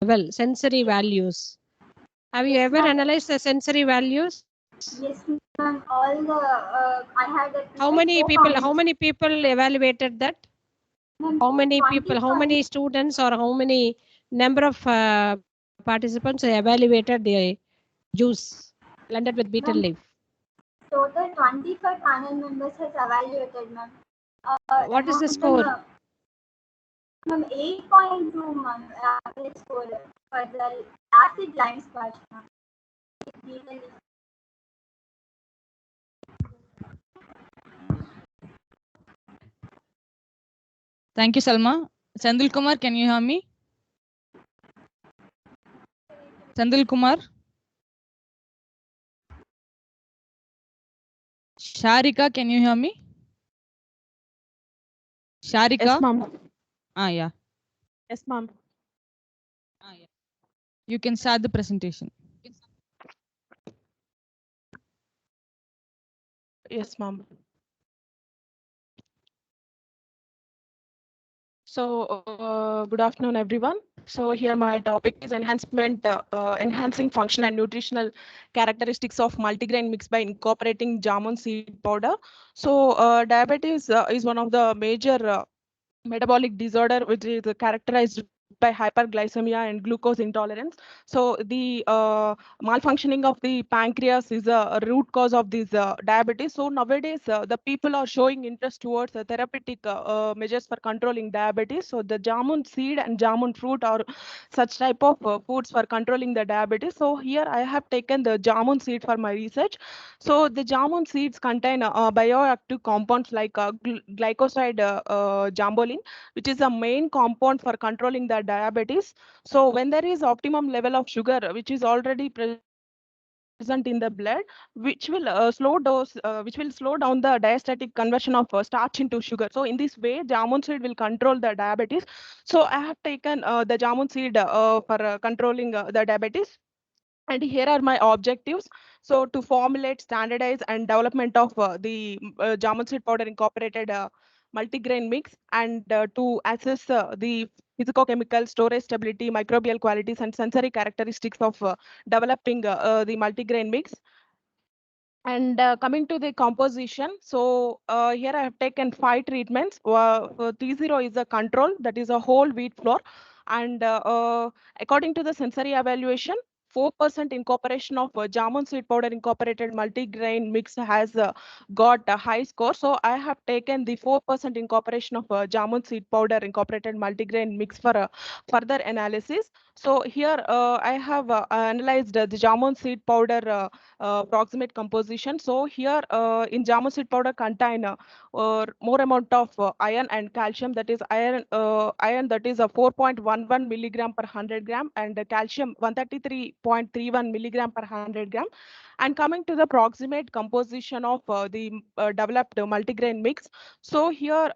level, sensory values. Have you ever analyzed the sensory values? Yes, ma'am. All the I had that How like many four people? How combinations. many people evaluated that? Ma'am, How many people? How 25. many students or how many number of participants evaluated the juice blended with betel Ma'am, leaf? total 25 panel members has evaluated, ma'am. What is the Among them, score? ma'am, 8.2, ma'am, average score for the acid lime splash, ma'am. Thank you, Salma. Sandil Kumar, can you hear me? Sandil Kumar? Sharika, can you hear me? Sharika? Yes, ma'am. Yeah. Yes, ma'am. Yeah. You can start the presentation. Yes, ma'am. So, good afternoon, everyone. So here my topic is enhancing functional and nutritional characteristics of multigrain mix by incorporating jamun seed powder. So, diabetes is one of the major metabolic disorder which is characterized by hyperglycemia and glucose intolerance. So the malfunctioning of the pancreas is a root cause of this diabetes. So nowadays the people are showing interest towards therapeutic measures for controlling diabetes. So the jamun seed and jamun fruit are such type of foods for controlling the diabetes. So here I have taken the jamun seed for my research. So the jamun seeds contain bioactive compounds like glycoside jambolene, which is a main compound for controlling the diabetes. So when there is optimum level of sugar, which is already present in the blood, which will slow down the diastatic conversion of starch into sugar. So in this way, jamun seed will control the diabetes. So I have taken the jamun seed for controlling the diabetes. And here are my objectives. So to formulate, standardize, and development of the jamun seed powder incorporated multigrain mix, and to assess the physicochemical storage stability, microbial qualities, and sensory characteristics of developing the multigrain mix. And coming to the composition, so here I have taken 5 treatments. T0 is a control, that is a whole wheat flour. And according to the sensory evaluation, 4% incorporation of jamun seed powder incorporated multigrain mix has got a high score. So I have taken the 4% incorporation of jamun seed powder incorporated multigrain mix for further analysis. So here I have analyzed the jamun seed powder approximate composition. So here in jamun seed powder contain more amount of iron and calcium, that is iron that is a 4.11 milligram per 100 gram, and calcium 133.31 milligram per 100 gram. And coming to the proximate composition of the developed multigrain mix, so here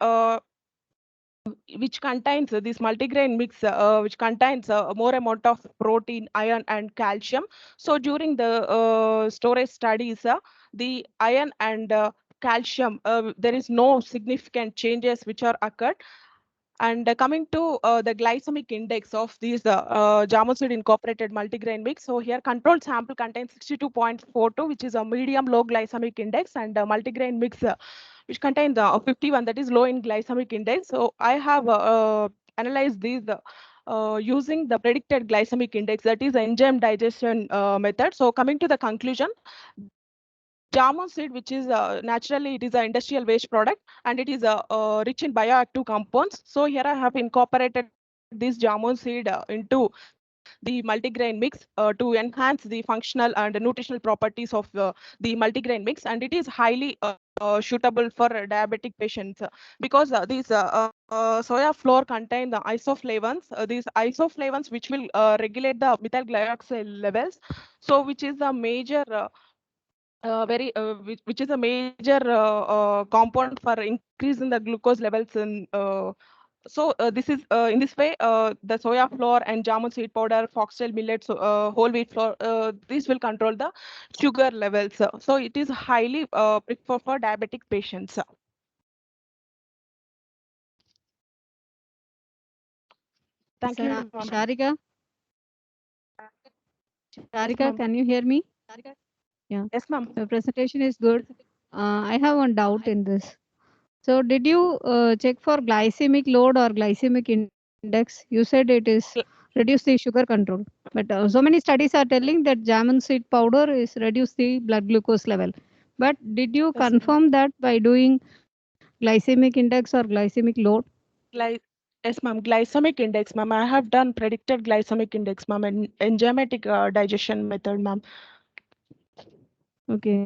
which contains this multigrain mix, which contains more amount of protein, iron, and calcium. So during the storage studies, the iron and calcium, there is no significant changes which are occurred. And coming to the glycemic index of these jamun seed incorporated multigrain mix, so here controlled sample contains 62.42, which is a medium low glycemic index, and multigrain mix which contains 51, that is low in glycemic index. So I have analyzed these using the predicted glycemic index, that is the enzyme digestion method. So coming to the conclusion, jamun seed, which is naturally it is an industrial waste product, and it is rich in bioactive compounds. So here I have incorporated this jamun seed into the multigrain mix to enhance the functional and nutritional properties of the multigrain mix, and it is highly suitable for diabetic patients because these soya flour contain the isoflavones. These isoflavones which will regulate the methyl glyoxal levels, so which is a major which is a major compound for increasing the glucose levels in this is in this way the soya flour and jamun seed powder, foxtail millet, whole wheat flour, this will control the sugar levels. So it is highly preferred for diabetic patients. Thank you, ma'am. Sharika? Sarika, ma'am. can you hear me? Yeah, Yes, ma'am. the presentation is good. I have one doubt in this. So, did you check for glycemic load or glycemic index? You said it is Gl- reduce the sugar control, but so many studies are telling that jamon seed powder is reduce the blood glucose level. But did you Yes, ma'am. confirm that by doing glycemic index or glycemic load? Yes, ma'am. Glycemic index, ma'am. I have done predicted glycemic index, ma'am, and enzymatic digestion method, ma'am. Okay.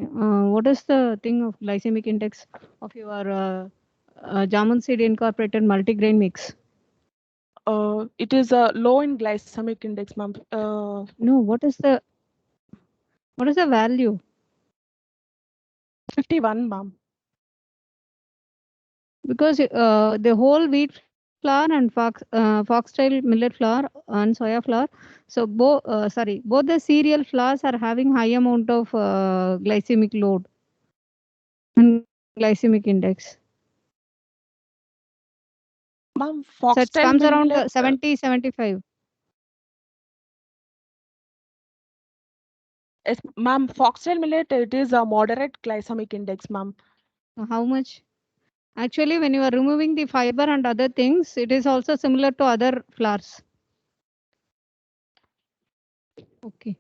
What is the thing of glycemic index of your jamon seed incorporated multigrain mix? It is low in glycemic index, ma'am. No, what is the value? 51, ma'am. Because the whole wheat flour and foxtail millet flour and soya flour, so both the cereal flours are having high amount of glycemic load and glycemic index. Ma'am, So it foxtail comes around millet. 70, 75. Yes, ma'am. Foxtail millet, it is a moderate glycemic index, ma'am. So how much? Actually, when you are removing the fiber and other things, it is also similar to other flours. Okay.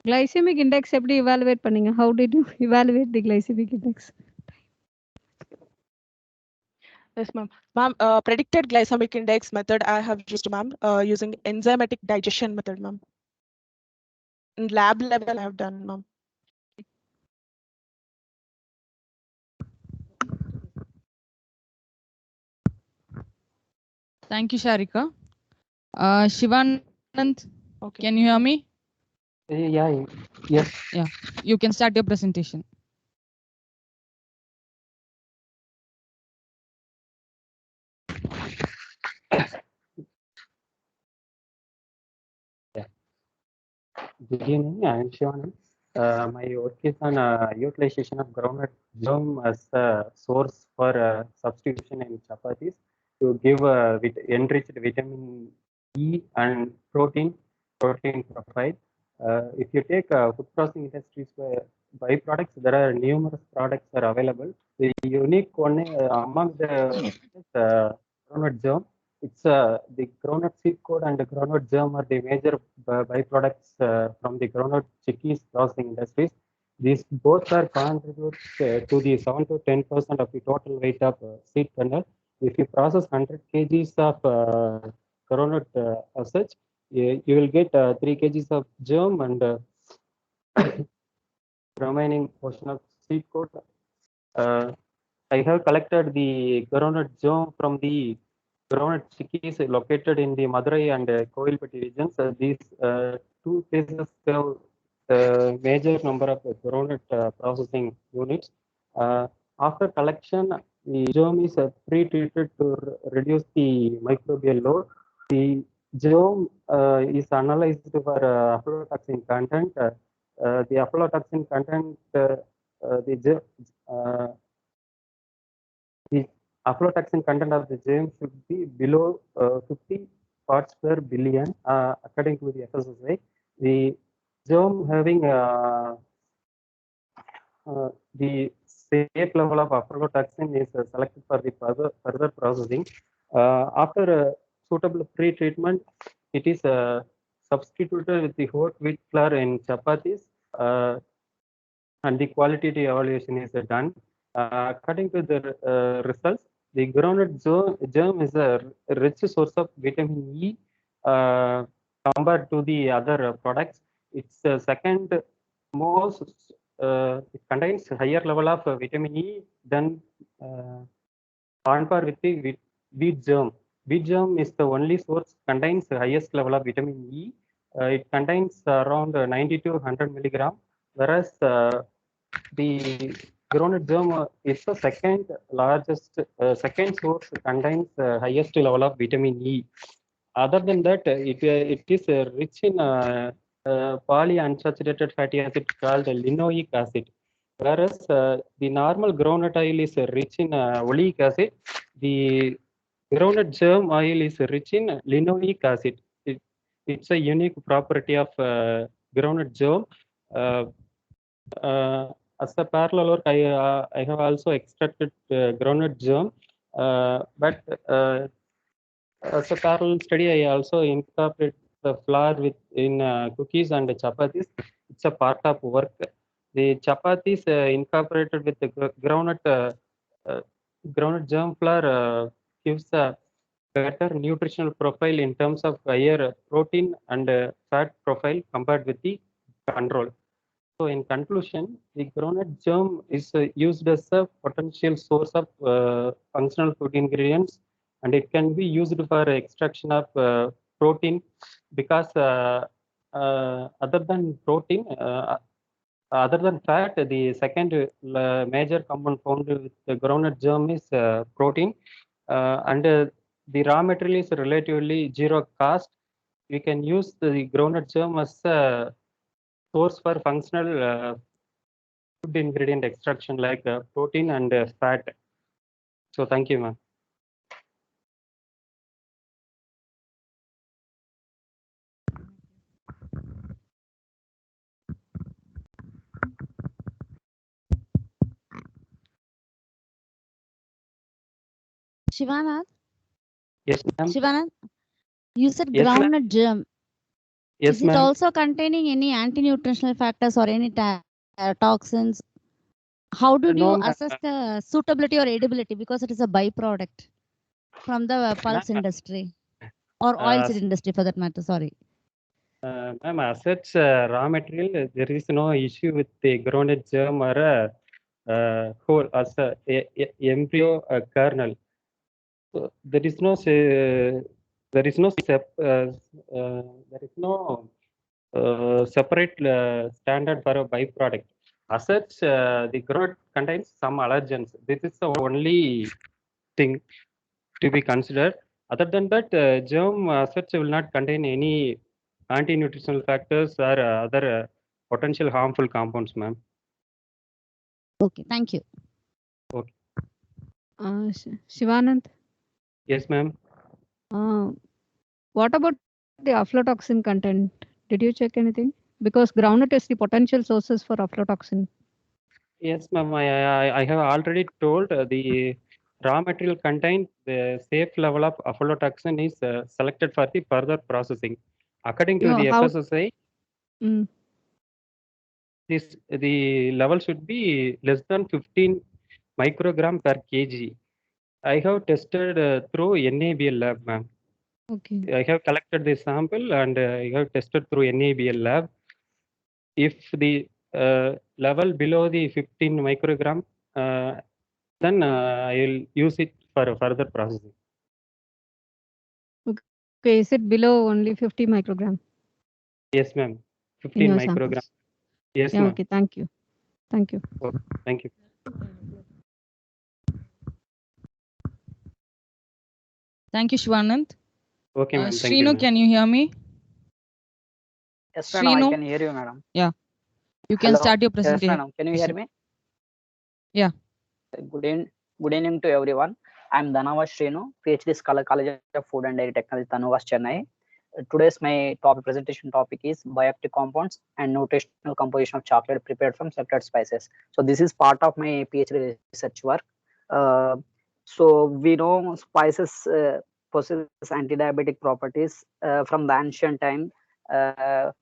Glycemic index எப்படி evaluate பண்ணீங்க? How did you evaluate the glycemic index? Yes, ma'am. Ma'am, predicted glycemic index method I have used, ma'am, using enzymatic digestion method, ma'am. In lab level, I have done, ma'am. Thank you, Sharika. Shivanand, Okay. can you hear me? Yeah, yes. Yeah, you can start your presentation. Good evening, I am Shivanand. My work is on utilization of groundnut germ as a source for substitution in chapatis to give enriched vitamin E and protein profile. If you take food processing industries byproducts, there are numerous products are available. The unique one among the groundnut germ, it's the groundnut seed coat and the groundnut germ are the major byproducts from the groundnut chickpeas processing industries. These both are contribute to the 7 to 10% of the total weight of seed kernel. If you process 100 kgs of groundnut as such, you will get 3 kgs of germ and remaining portion of seed coat. I have collected the groundnut germ from the groundnut chickpeas located in the Madurai and Kovilpatti regions. These two places have major number of groundnut processing units. After collection, the germ is pre-treated to reduce the microbial load. The germ is analyzed for aflatoxin content. The aflatoxin content, the aflatoxin content of the germ should be below 50 parts per billion, according to the FSSAI. The germ having the safe level of aflatoxin is selected for the further processing. After suitable pre-treatment, it is substituted with the whole wheat flour in chapatis, and the quality evaluation is done. According to the results, the groundnut germ is a rich source of vitamin E compared to the other products. It's the second most, it contains higher level of vitamin E than on par with the wheat germ. Wheat germ is the only source contains the highest level of vitamin E. It contains around 90 to 100 milligram, whereas the groundnut germ is the second largest, second source contains highest level of vitamin E. Other than that, it is rich in polyunsaturated fatty acid called linoleic acid. Whereas the normal groundnut oil is rich in oleic acid, the groundnut germ oil is rich in linoleic acid. it's a unique property of groundnut germ. As a parallel work, I have also extracted groundnut germ, but as a parallel study, I also incorporate the flour in cookies and chapatis. It's a part of work. The chapatis incorporated with the groundnut germ flour gives a better nutritional profile in terms of higher protein and fat profile compared with the control. So in conclusion, the groundnut germ is used as a potential source of functional food ingredients, and it can be used for extraction of protein because other than protein, other than fat, the second major component found with the groundnut germ is protein, and the raw material is relatively zero cost. We can use the groundnut germ as a source for functional food ingredient extraction like protein and fat. So thank you, ma'am. Shivanath, Yes, ma'am. Shivanath, you said Yes, ma'am. groundnut germ. Yes, Is it ma'am. also containing any anti-nutritional factors or any toxins? How did No, you ma'am. assess the suitability or edibility? Because it is a byproduct from the pulse Ma'am, industry or oilseed industry for that matter. Sorry. ma'am, as such raw material, there is no issue with the groundnut germ or whole as embryo kernel. So there is no there is no there is no separate standard for a byproduct. As such, the groundnut contains some allergens. This is the only thing to be considered. Other than that, germ as such will not contain any anti-nutritional factors or other potential harmful compounds, ma'am. Okay, thank you. Okay. Shivanand, Yes, ma'am. what about the aflatoxin content? Did you check anything? Because groundnut is the potential sources for aflatoxin. Yes, ma'am. I have already told the raw material contained the safe level of aflatoxin is selected for the further processing. According to Yeah, the how- FSSAI, Mm. the level should be less than 15 microgram per kg. I have tested through NABL lab, ma'am. Okay. I have collected the sample and I have tested through NABL lab. If the level below the 15 microgram, then I will use it for further processing. Okay, is it below only 50 microgram? Yes, ma'am. In 15 your microgram. samples? Yes, Yeah, ma'am. okay, thank you. Thank you. Okay, thank you. Thank you, Shivanand. Okay, ma'am. Thank you, Srinu, ma'am. can you hear me? Yes, madam, I Srinu? can hear you, madam. You can Hello. start your Yes, presentation. madam. Can you hear me? Yeah. Good evening to everyone. I'm Dhanava Srinu, PhD Scholar, College of Food and Dairy Technology, Tanuvas, Chennai. Today's my presentation topic is bioactive compounds and nutritional composition of chocolate prepared from selected spices. So this is part of my PhD research work. So we know spices possess anti-diabetic properties from the ancient time. Our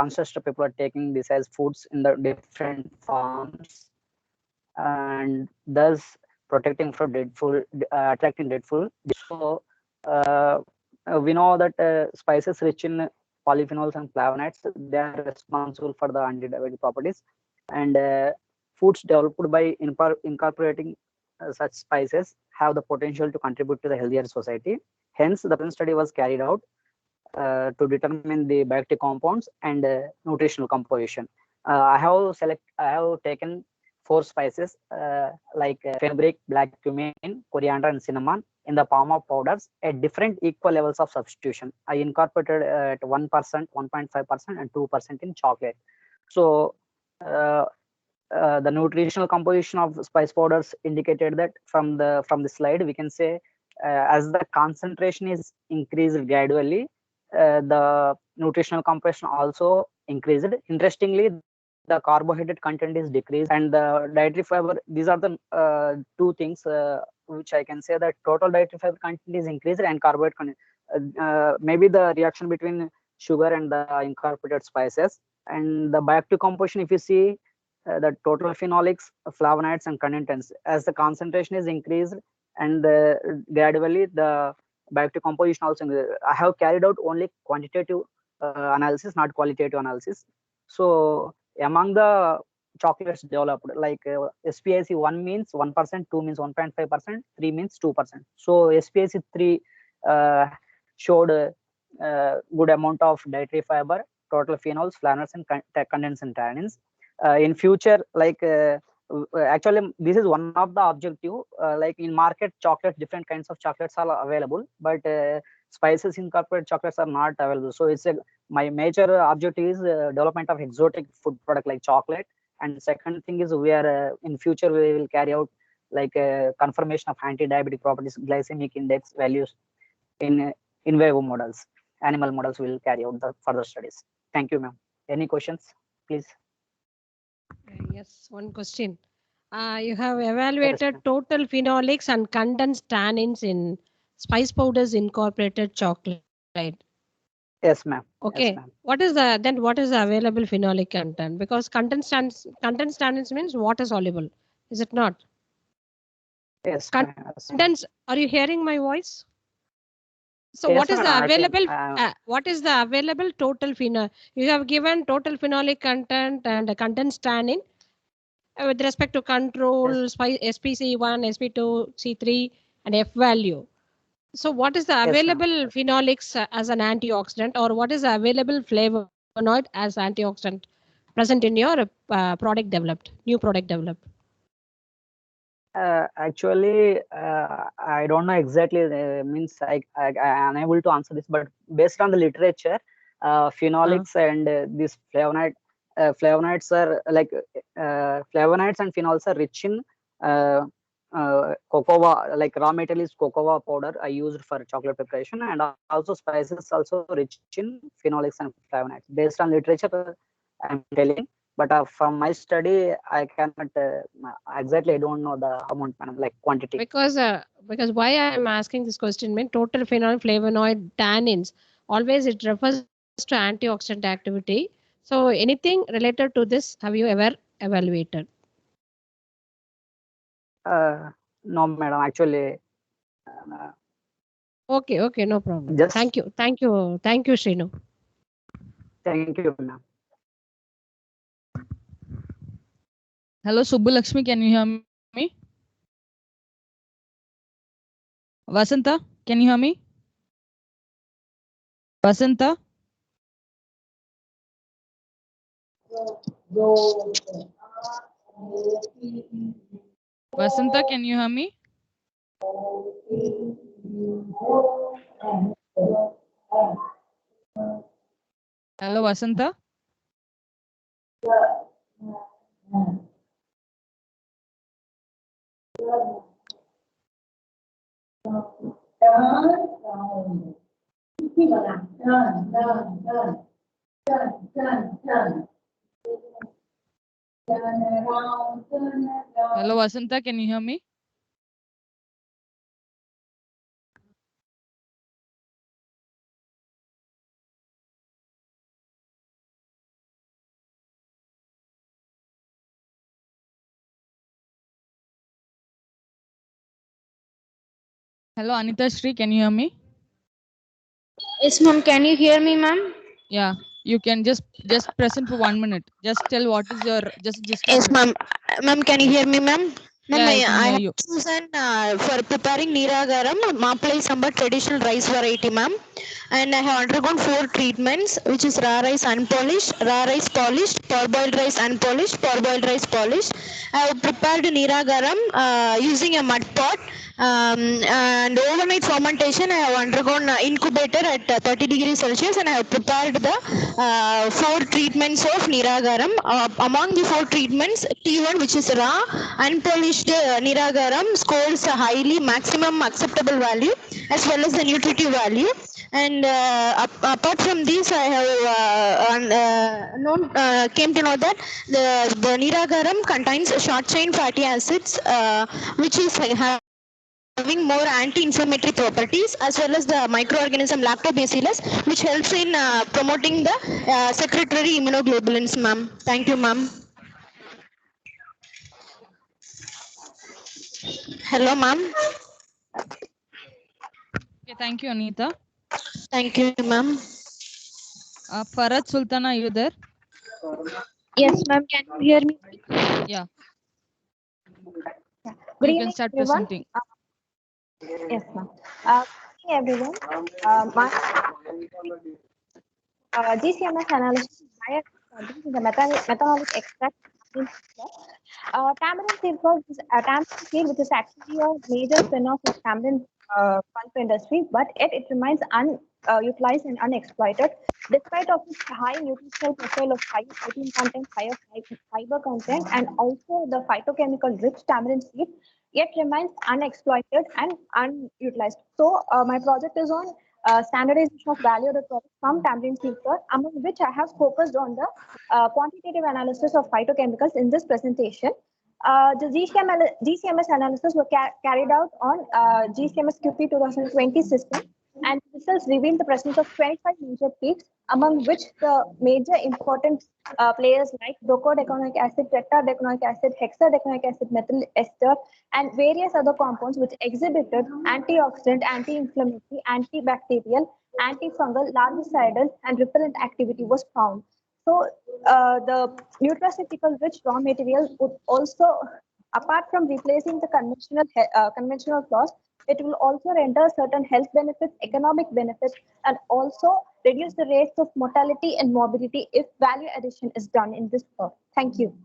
ancestor people are taking this as foods in the different forms and thus protecting from dead food, attracting dead food. So we know that spices rich in polyphenols and flavonoids, they are responsible for the anti-diabetic properties, and foods developed by incorporating such spices have the potential to contribute to the healthier society. Hence, the present study was carried out to determine the bioactive compounds and nutritional composition. I have taken 4 spices like fenugreek, black cumin, coriander, and cinnamon in the form of powders at different equal levels of substitution. I incorporated at 1%, 1.5%, and 2% in chocolate. So the nutritional composition of spice powders indicated that from the slide we can say as the concentration is increased gradually, the nutritional composition also increased. Interestingly, the carbohydrate content is decreased and the dietary fiber. These are the two things which I can say that total dietary fiber content is increased and carbohydrate content. Maybe the reaction between sugar and the incorporated spices. And the bioactive composition, if you see the total phenolics, flavonoids and constituents, as the concentration is increased and gradually the bioactive composition also increased. I have carried out only quantitative analysis, not qualitative analysis. So among the chocolates developed, like SPIC 1 means 1%, 2 means 1.5%, 3 means 2%. So SPIC 3 showed good amount of dietary fiber, total phenols, flavonoids and condensed and tannins. In future, like actually this is one of the objective, like in market chocolates, different kinds of chocolates are available, but spices incorporated chocolates are not available. So it's my major objective is development of exotic food product like chocolate. And second thing is we are in future we will carry out like confirmation of anti-diabetic properties, glycemic index values in vivo models, animal models. Will carry out the further studies. Thank you, ma'am. Any questions, please? Yes, one question. You have evaluated total phenolics and condensed tannins in spice powders incorporated chocolate. Yes, ma'am. Okay. Yes, ma'am. What is the available phenolic content? Because condensed tannins means water soluble, is it not? Yes. Condensed. Are you hearing my voice? So yes, what is the available? What is the available total phenol? You have given total phenolic content and condensed tannin with respect to control, yes. SPC1, SP2, C3, and F value. So what is the Yes, available phenolics as an antioxidant, or what is the available flavonoid as antioxidant present in your new product developed? Actually, I don't know exactly. Means I am unable to answer this, but based on the literature, phenolics and this flavonoids are like flavonoids and phenols are rich in cocoa, like raw material is cocoa powder I used for chocolate preparation, and also spices also rich in phenolics and flavonoids. Based on literature, I'm telling. But from my study, I cannot exactly. I don't know the amount, like quantity. Because why I am asking this question, mean total phenol, flavonoid, tannins. Always it refers to antioxidant activity. So anything related to this, have you ever evaluated? No, madam. Actually. Okay, no problem. Just thank you, Srinu. Thank you, ma'am. Hello, Subbu Lakshmi, can you hear me? Vasanta, can you hear me? Vasanta? Vasanta, can you hear me? Hello, Vasanta? Hello, Vasanta, can you hear me? Hello, Anita Shri, can you hear me? Yes, ma'am. Can you hear me, ma'am? Yeah, you can just present for 1 minute. Just tell what is your just. Yes, ma'am. Ma'am, can you hear me, ma'am? Ma'am, Yeah, I have chosen for preparing Niragaram, Maplai Sambar traditional rice variety, ma'am. and I have undergone 4 treatments, which is raw rice unpolished, raw rice polished, parboiled rice unpolished, parboiled rice polished. I have prepared Neera Garam using a mud pot. And overnight fermentation, I have undergone incubator at 30 degrees Celsius, and I have prepared the 4 treatments of Neera Garam. Among the 4 treatments, T1, which is raw, unpolished Neera Garam, scores a highly maximum acceptable value as well as the nutritive value. And apart from this, I have came to know that the Neera Garam contains short chain fatty acids, which is having more anti-inflammatory properties, as well as the microorganism lactobacillus, which helps in promoting the secretory immunoglobulins, ma'am. Thank you, ma'am. Hello, ma'am. Okay, thank you, Anita. Thank you, ma'am. Farad Sultana, are you there? Yes, ma'am. Can you hear me? Yeah. Good You evening, can start everyone. presenting. Yes, ma'am. Good evening, everyone. My GCMS analysis is higher in the methanolic extract. Tamarind seed is a tamarind seed, which is actually a major spin-off of tamarind pulp industry, but yet it remains unutilized and unexploited, despite of its high nutritional profile of higher protein content, higher fiber content, and also the phytochemical-rich tamarind seed, yet remains unexploited and unutilized. So my project is on standardization of value-added products from tamarind seed flour, among which I have focused on the quantitative analysis of phytochemicals in this presentation. The GCMS analysis were carried out on GCMS QP 2020 system, and results revealed the presence of 25 major peaks, among which the major important players like docodecanoic acid, tetrahydrocanoic acid, hexadecanoic acid, methyl ester, and various other compounds which exhibited antioxidant, anti-inflammatory, antibacterial, antifungal, larvicidal, and repellent activity was found. So the nutraceutical rich raw material would also, apart from replacing the conventional flaws, it will also render certain health benefits, economic benefits, and also reduce the rates of mortality and morbidity if value addition is done in this flour. Thank you.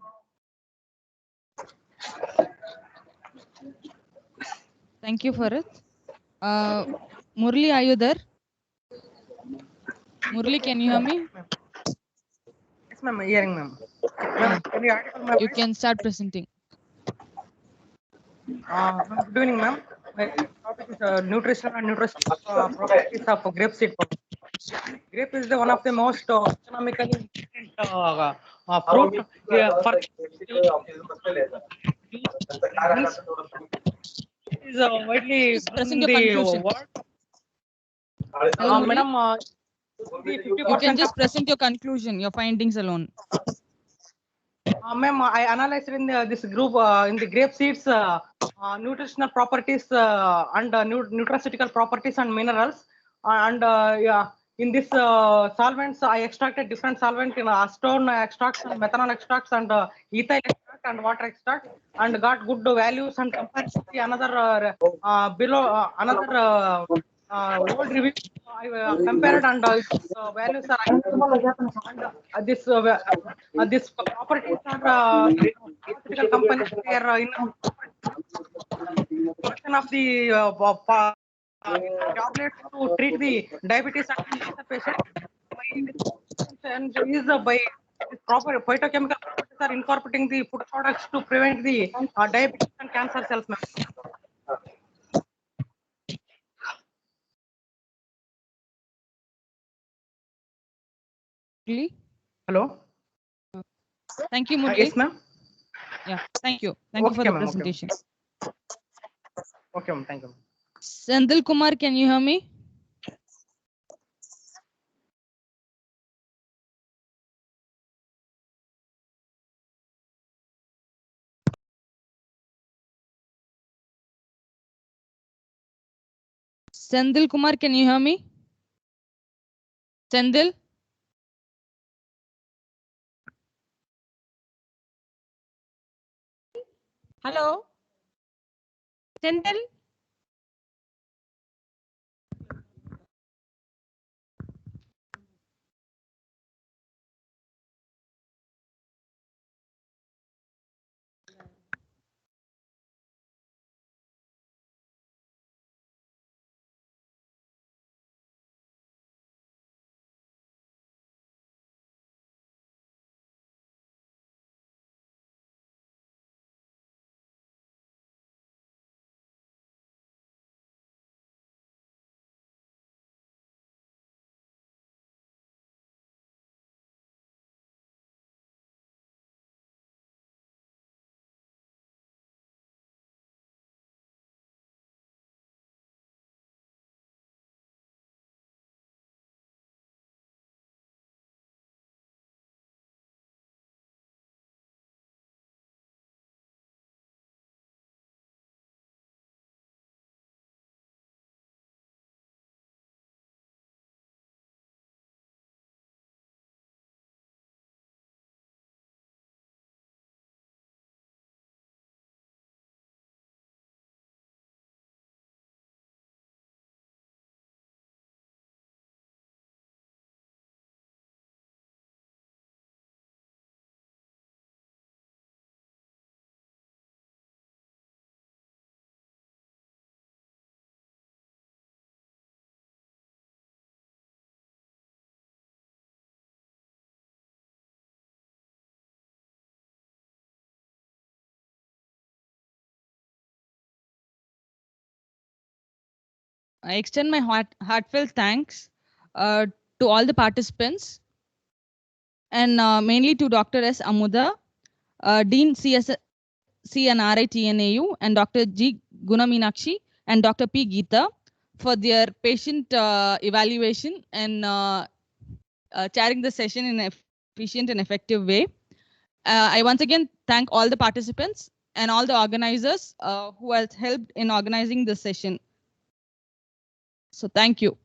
Thank you, Farad. Murli, are you there? Murli, can you hear me? Yes, ma'am. Hearing, ma'am. Yeah. Can you audible my You voice? can start presenting. Good evening, ma'am. My topic is nutritional and nutritional properties of grape seed powder. Grape is one of the most economically important fruit for it is widely Just grown in present your the conclusion. world. Hello, Murli? Madam, You can just present your conclusion, your findings alone. Ma'am, I analyzed in this group in the grape seeds nutritional properties and nutraceutical properties and minerals. Yeah, in this solvents, I extracted different solvent in acetone extracts and methanol extracts and ethyl extract and water extract, and got good values and compared to the another below another old review. I compared and values are and this properties are pharmaceutical companies. They are in portion of the tablets to treat the diabetes and cancer patients. And is by this proper phytochemical properties are incorporating the food products to prevent the diabetes and cancer cells. Murli? Hello. Thank you, Murli. Yes, ma'am. Yeah, thank you. Thank you for the presentation. Okay, ma'am. Thank you. Sandil Kumar, can you hear me? Sandil Kumar, can you hear me? Sandil? Hello? Sendil? I extend my heartfelt thanks to all the participants, and mainly to Dr. S. Amuda, Dean CNRI TNAU, and Dr. G. Gunaminakshi and Dr. P. Geeta for their patient evaluation and chairing the session in an efficient and effective way. I once again thank all the participants and all the organizers who has helped in organizing this session. So thank you.